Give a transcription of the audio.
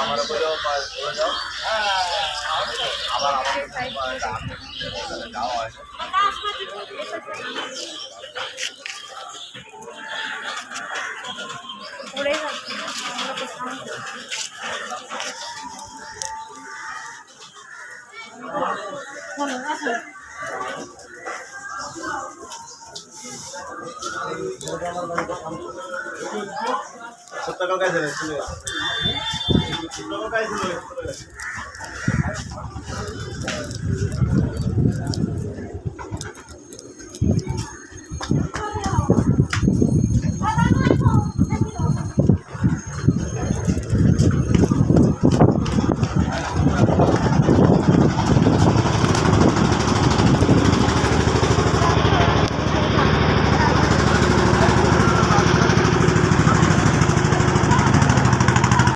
আমার বলেও চলে যাও আবার যাওয়া হয় পড়ে যাচ্ছে সত্তর টাকা ছিল চলে গেছে।